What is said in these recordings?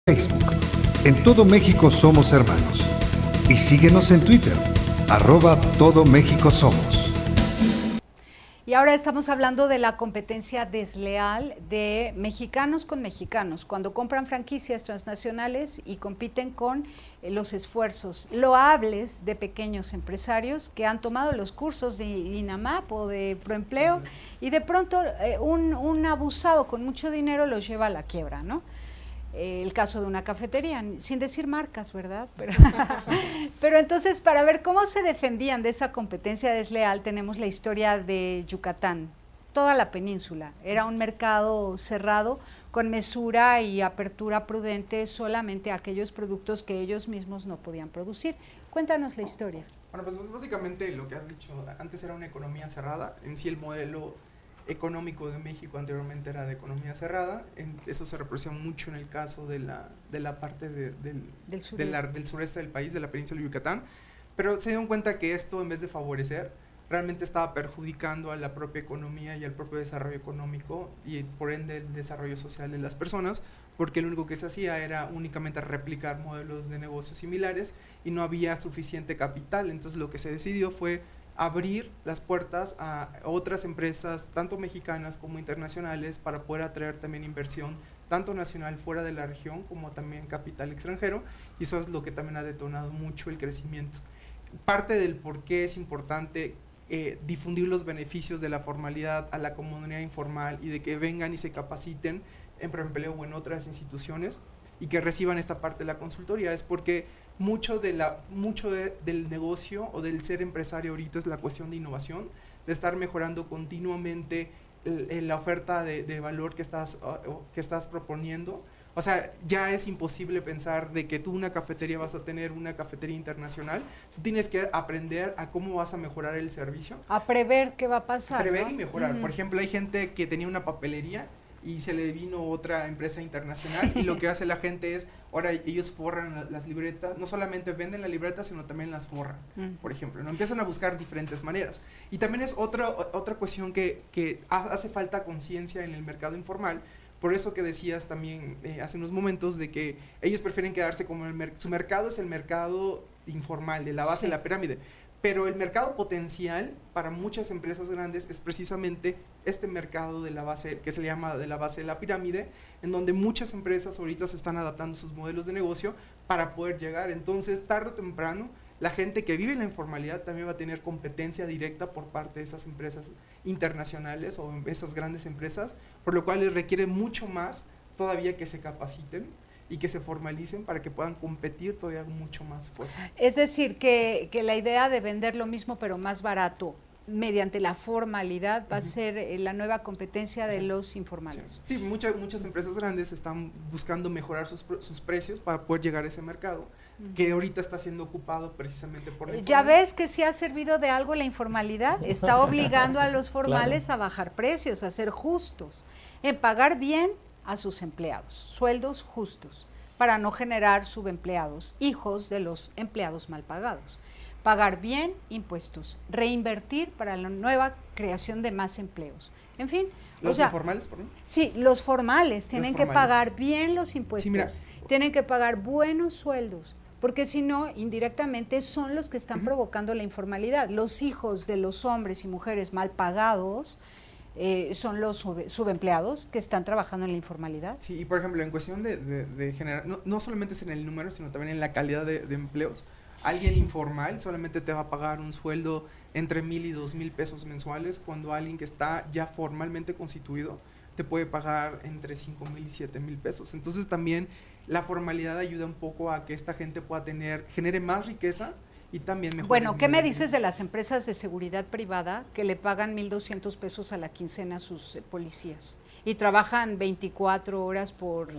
Facebook. En todo México somos hermanos. Y síguenos en Twitter, @Todo México Somos. Y ahora estamos hablando de la competencia desleal de mexicanos con mexicanos, cuando compran franquicias transnacionales y compiten con los esfuerzos loables de pequeños empresarios que han tomado los cursos de INAMAP o de Proempleo y de pronto un abusado con mucho dinero los lleva a la quiebra, ¿no? El caso de una cafetería, sin decir marcas, ¿verdad? Pero entonces, para ver cómo se defendían de esa competencia desleal, tenemos la historia de Yucatán. Toda la península era un mercado cerrado con mesura y apertura prudente solamente a aquellos productos que ellos mismos no podían producir. Cuéntanos la historia. Bueno, pues básicamente lo que has dicho, antes era una economía cerrada, en sí el modelo económico de México anteriormente era de economía cerrada, eso se reproducía mucho en el caso de la parte del sureste del país, de la península de Yucatán, pero se dieron cuenta que esto, en vez de favorecer, realmente estaba perjudicando a la propia economía y al propio desarrollo económico y por ende el desarrollo social de las personas, porque lo único que se hacía era únicamente replicar modelos de negocios similares y no había suficiente capital. Entonces lo que se decidió fue abrir las puertas a otras empresas, tanto mexicanas como internacionales, para poder atraer también inversión, tanto nacional fuera de la región, como también capital extranjero, y eso es lo que también ha detonado mucho el crecimiento. Parte del por qué es importante difundir los beneficios de la formalidad a la comunidad informal y de que vengan y se capaciten en Proempleo o en otras instituciones y que reciban esta parte de la consultoría es porque mucho del negocio o del ser empresario ahorita es la cuestión de innovación, de estar mejorando continuamente la oferta de valor que estás proponiendo. O sea, ya es imposible pensar de que tú una cafetería vas a tener una cafetería internacional. Tú tienes que aprender a cómo vas a mejorar el servicio. A prever qué va a pasar, prever, ¿no? Y mejorar. Por ejemplo, hay gente que tenía una papelería y se le vino otra empresa internacional y lo que hace la gente es, ahora ellos forran las libretas, no solamente venden la libreta, sino también las forran, por ejemplo, ¿no? Empiezan a buscar diferentes maneras. Y también es otra cuestión que hace falta conciencia en el mercado informal. Por eso que decías también hace unos momentos de que ellos prefieren quedarse como su mercado es el mercado informal, de la base de la pirámide. Pero el mercado potencial para muchas empresas grandes es precisamente este mercado de la base, que se le llama de la base de la pirámide, en donde muchas empresas ahorita se están adaptando sus modelos de negocio para poder llegar. Entonces, tarde o temprano, la gente que vive en la informalidad también va a tener competencia directa por parte de esas empresas internacionales o esas grandes empresas, por lo cual les requiere mucho más todavía que se capaciten y que se formalicen para que puedan competir todavía mucho más fuerte. Es decir, que la idea de vender lo mismo pero más barato mediante la formalidad va a ser la nueva competencia de los informales. Sí, muchas empresas grandes están buscando mejorar sus precios para poder llegar a ese mercado, que ahorita está siendo ocupado precisamente por la Ya ves que sí ha servido de algo la informalidad, está obligando a los formales a bajar precios, a ser justos, en pagar bien a sus empleados, sueldos justos, para no generar subempleados, hijos de los empleados mal pagados. Pagar bien impuestos, reinvertir para la nueva creación de más empleos. En fin, ¿Los informales, por ejemplo? Sí, los formales tienen que pagar bien los impuestos, tienen que pagar buenos sueldos, porque si no, indirectamente son los que están provocando la informalidad. Los hijos de los hombres y mujeres mal pagados son los subempleados que están trabajando en la informalidad. Sí, y por ejemplo, en cuestión de generar, no solamente es en el número, sino también en la calidad de empleos. Alguien informal solamente te va a pagar un sueldo entre 1,000 y 2,000 pesos mensuales, cuando alguien que está ya formalmente constituido te puede pagar entre 5,000 y 7,000 pesos. Entonces también la formalidad ayuda un poco a que esta gente pueda genere más riqueza y también mejores. Bueno, ¿qué me dices de las empresas de seguridad privada que le pagan 1,200 pesos a la quincena a sus policías y trabajan 24 horas por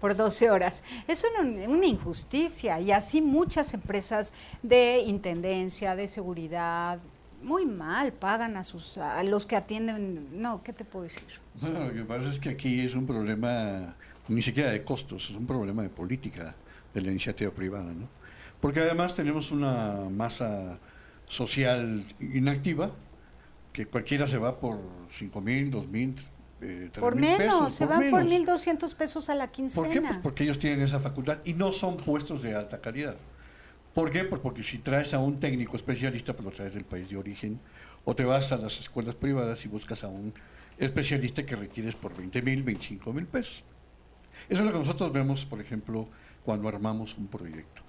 12 horas? Es una injusticia, y así muchas empresas de intendencia, de seguridad, muy mal pagan a los que atienden. No, ¿qué te puedo decir? Bueno, lo que pasa es que aquí es un problema ni siquiera de costos, es un problema de política de la iniciativa privada, ¿no? Porque además tenemos una masa social inactiva, que cualquiera se va por 5,000, 2,000, Por 3,000 menos, pesos, se van por menos. 1,200 pesos a la quincena. ¿Por qué? Pues porque ellos tienen esa facultad y no son puestos de alta calidad. ¿Por qué? Pues porque si traes a un técnico especialista, pues lo traes del país de origen, o te vas a las escuelas privadas y buscas a un especialista que requieres por 20,000, 25,000 pesos. Eso es lo que nosotros vemos, por ejemplo, cuando armamos un proyecto.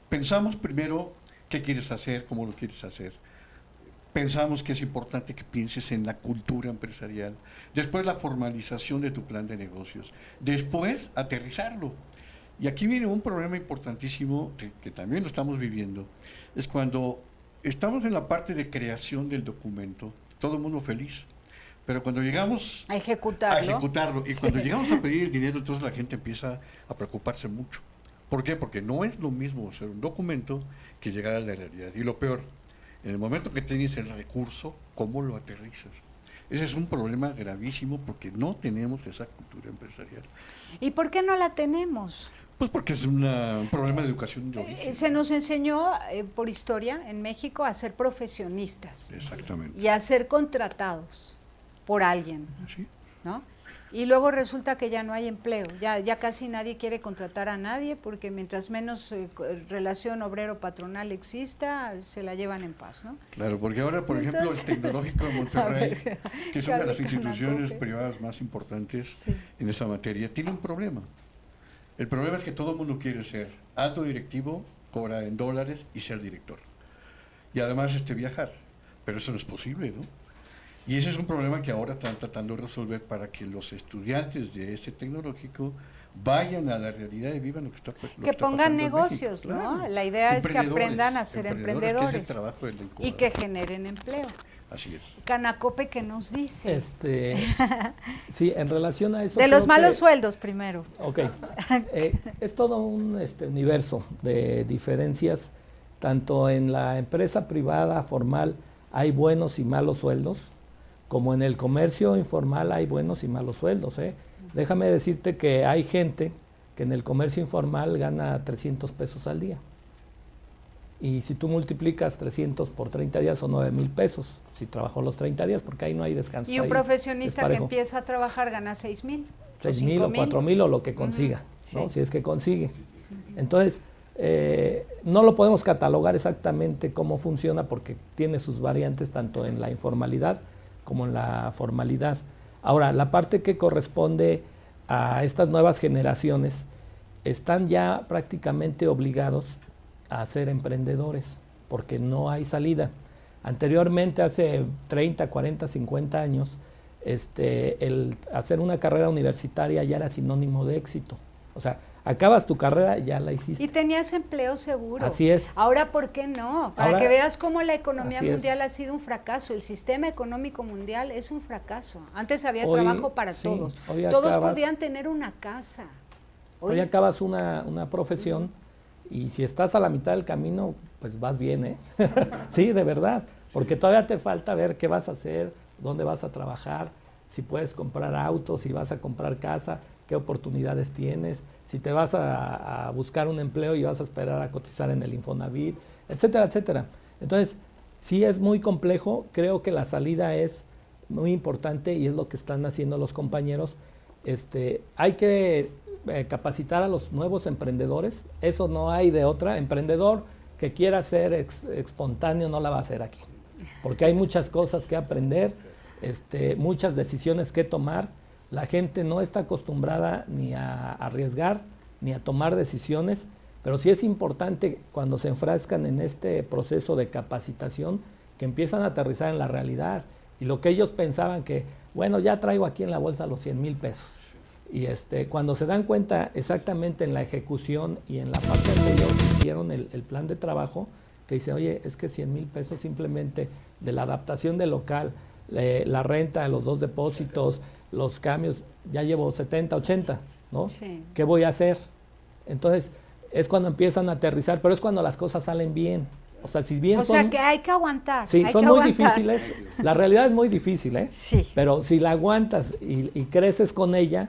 Pensamos primero qué quieres hacer, cómo lo quieres hacer. Pensamos que es importante que pienses en la cultura empresarial, después la formalización de tu plan de negocios, después aterrizarlo. Y aquí viene un problema importantísimo que también lo estamos viviendo, es cuando estamos en la parte de creación del documento, todo el mundo feliz, pero cuando llegamos a ejecutarlo, y cuando llegamos a pedir el dinero, entonces la gente empieza a preocuparse mucho. ¿Por qué? Porque no es lo mismo hacer un documento que llegar a la realidad. Y lo peor, en el momento que tienes el recurso, ¿cómo lo aterrizas? Ese es un problema gravísimo porque no tenemos esa cultura empresarial. ¿Y por qué no la tenemos? Pues porque es un problema de educación de origen. Se nos enseñó por historia en México a ser profesionistas. Exactamente. Y a ser contratados por alguien, ¿Sí? ¿no? Y luego resulta que ya no hay empleo, ya casi nadie quiere contratar a nadie porque mientras menos relación obrero-patronal exista, se la llevan en paz, ¿no? Claro, porque ahora, por ejemplo, el Tecnológico de Monterrey, que es una de las instituciones privadas más importantes en esa materia, tiene un problema. El problema es que todo el mundo quiere ser alto directivo, cobra en dólares y ser director. Y además viajar, pero eso no es posible, ¿no? Y ese es un problema que ahora están tratando de resolver para que los estudiantes de ese tecnológico vayan a la realidad y vivan lo que está pasando. Que pongan negocios, ¿no? Claro. La idea es que aprendan a ser emprendedores, que es el trabajo del y que generen empleo. Así es. Canacope, ¿qué nos dice? Sí, en relación a eso... De los malos sueldos primero. Ok. Es todo un universo de diferencias, tanto en la empresa privada formal hay buenos y malos sueldos, como en el comercio informal hay buenos y malos sueldos. Déjame decirte que hay gente que en el comercio informal gana 300 pesos al día. Y si tú multiplicas 300 por 30 días son 9,000 pesos, si trabajó los 30 días, porque ahí no hay descanso. Y un profesionista que empieza a trabajar gana 6,000. 6,000 o 4,000 o lo que consiga, ¿no? Si es que consigue. Entonces, no lo podemos catalogar exactamente cómo funciona porque tiene sus variantes tanto en la informalidad como en la formalidad. Ahora, la parte que corresponde a estas nuevas generaciones están ya prácticamente obligados a ser emprendedores porque no hay salida. Anteriormente, hace 30, 40, 50 años, el hacer una carrera universitaria ya era sinónimo de éxito. O sea, acabas tu carrera, ya la hiciste. Y tenías empleo seguro. Así es. Ahora, ¿por qué no? Para que veas cómo la economía mundial ha sido un fracaso. El sistema económico mundial es un fracaso. Antes había trabajo para todos. Todos podían tener una casa. Hoy acabas una profesión y si estás a la mitad del camino, pues vas bien, ¿eh? Sí, de verdad. Porque todavía te falta ver qué vas a hacer, dónde vas a trabajar, si puedes comprar autos, si vas a comprar casa, qué oportunidades tienes, si te vas a buscar un empleo y vas a esperar a cotizar en el Infonavit, etcétera, etcétera. Entonces, sí es muy complejo, creo que la salida es muy importante y es lo que están haciendo los compañeros. Hay que capacitar a los nuevos emprendedores, eso no hay de otra. Emprendedor que quiera ser espontáneo no la va a hacer aquí, porque hay muchas cosas que aprender, muchas decisiones que tomar. La gente no está acostumbrada ni a arriesgar, ni a tomar decisiones, pero sí es importante cuando se enfrascan en este proceso de capacitación que empiezan a aterrizar en la realidad. Y lo que ellos pensaban que, bueno, ya traigo aquí en la bolsa los 100,000 pesos. Y cuando se dan cuenta exactamente en la ejecución y en la parte anterior que hicieron el plan de trabajo, que dice, oye, es que 100,000 pesos simplemente de la adaptación del local, la renta de los 2 depósitos, los cambios, ya llevo 70, 80, ¿no? Sí. ¿Qué voy a hacer? Entonces, es cuando empiezan a aterrizar, pero es cuando las cosas salen bien. O sea, si bien sea, que hay que aguantar. Sí, son muy difíciles. La realidad es muy difícil, ¿eh? Sí. Pero si la aguantas y creces con ella,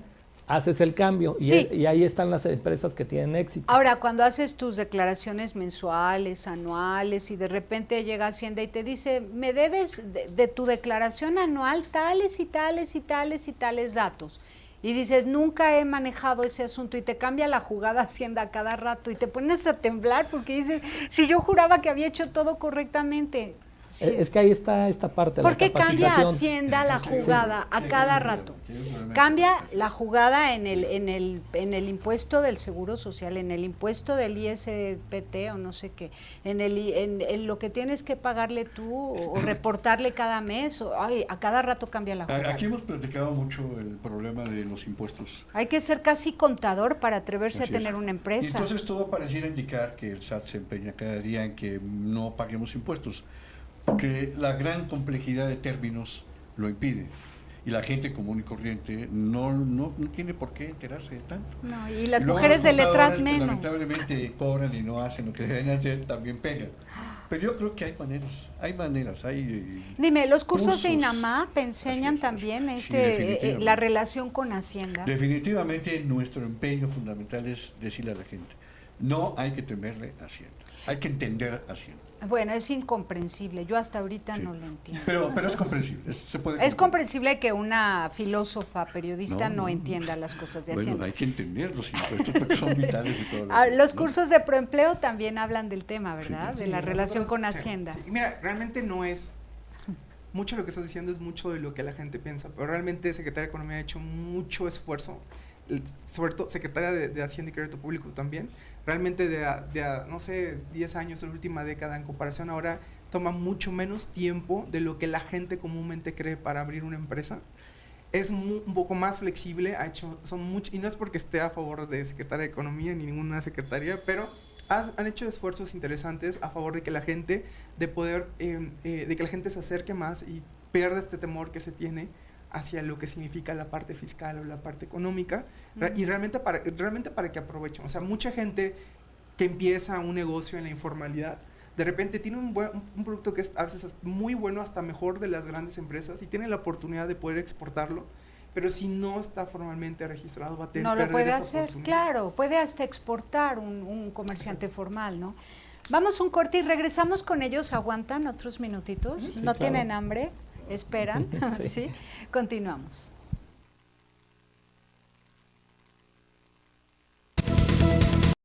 haces el cambio y ahí están las empresas que tienen éxito. Ahora, cuando haces tus declaraciones mensuales, anuales y de repente llega Hacienda y te dice, me debes de tu declaración anual tales y tales y tales y tales datos. Y dices, nunca he manejado ese asunto y te cambia la jugada Hacienda a cada rato y te pones a temblar porque dices, si yo juraba que había hecho todo correctamente. Sí. Es que ahí está esta parte. ¿Por qué cambia Hacienda la jugada a cada rato? Cambia la jugada en el impuesto del Seguro Social, en el impuesto del ISPT o no sé qué, en lo que tienes que pagarle tú o reportarle cada mes, a cada rato cambia la jugada. Aquí hemos platicado mucho el problema de los impuestos. Hay que ser casi contador para atreverse a tener una empresa. Y entonces todo pareciera indicar que el SAT se empeña cada día en que no paguemos impuestos, porque la gran complejidad de términos lo impide y la gente común y corriente no tiene por qué enterarse de tanto. No, y las mujeres de letras menos. Lamentablemente cobran y no hacen lo que deben hacer, también pegan. Pero yo creo que hay maneras. Dime, ¿los cursos de INAMAP enseñan también la relación con Hacienda? Definitivamente nuestro empeño fundamental es decirle a la gente, no hay que temerle a Hacienda, hay que entender a Hacienda. Bueno, es incomprensible, yo hasta ahorita no lo entiendo. Pero es comprensible, es comprensible que una filósofa periodista no entienda las cosas de Hacienda. Bueno, hay que entender los impuestos porque son vitales de todo. Los cursos de proempleo también hablan del tema, ¿verdad? Sí, de la relación con Hacienda. Sí. Mira, realmente no es, mucho de lo que estás diciendo es mucho de lo que la gente piensa, pero realmente Secretaría de Economía ha hecho mucho esfuerzo, sobre todo Secretaría de Hacienda y Crédito Público también, realmente no sé, 10 años, en la última década, en comparación ahora, toma mucho menos tiempo de lo que la gente comúnmente cree para abrir una empresa. Es un poco más flexible, y no es porque esté a favor de Secretaría de Economía ni ninguna secretaría, pero han hecho esfuerzos interesantes a favor de que la gente, de que la gente se acerque más y pierda este temor que se tiene hacia lo que significa la parte fiscal o la parte económica, y realmente para que aprovechen. O sea, mucha gente que empieza un negocio en la informalidad, de repente tiene un producto que es a veces muy bueno, hasta mejor de las grandes empresas, y tiene la oportunidad de poder exportarlo, pero si no está formalmente registrado va a tener no lo puede hacer, claro, puede hasta exportar un comerciante formal, ¿no? Vamos a un corte y regresamos con ellos. ¿Aguantan otros minutitos? Sí, ¿No claro. tienen hambre? ¿Esperan? Sí. ¿Sí? Continuamos.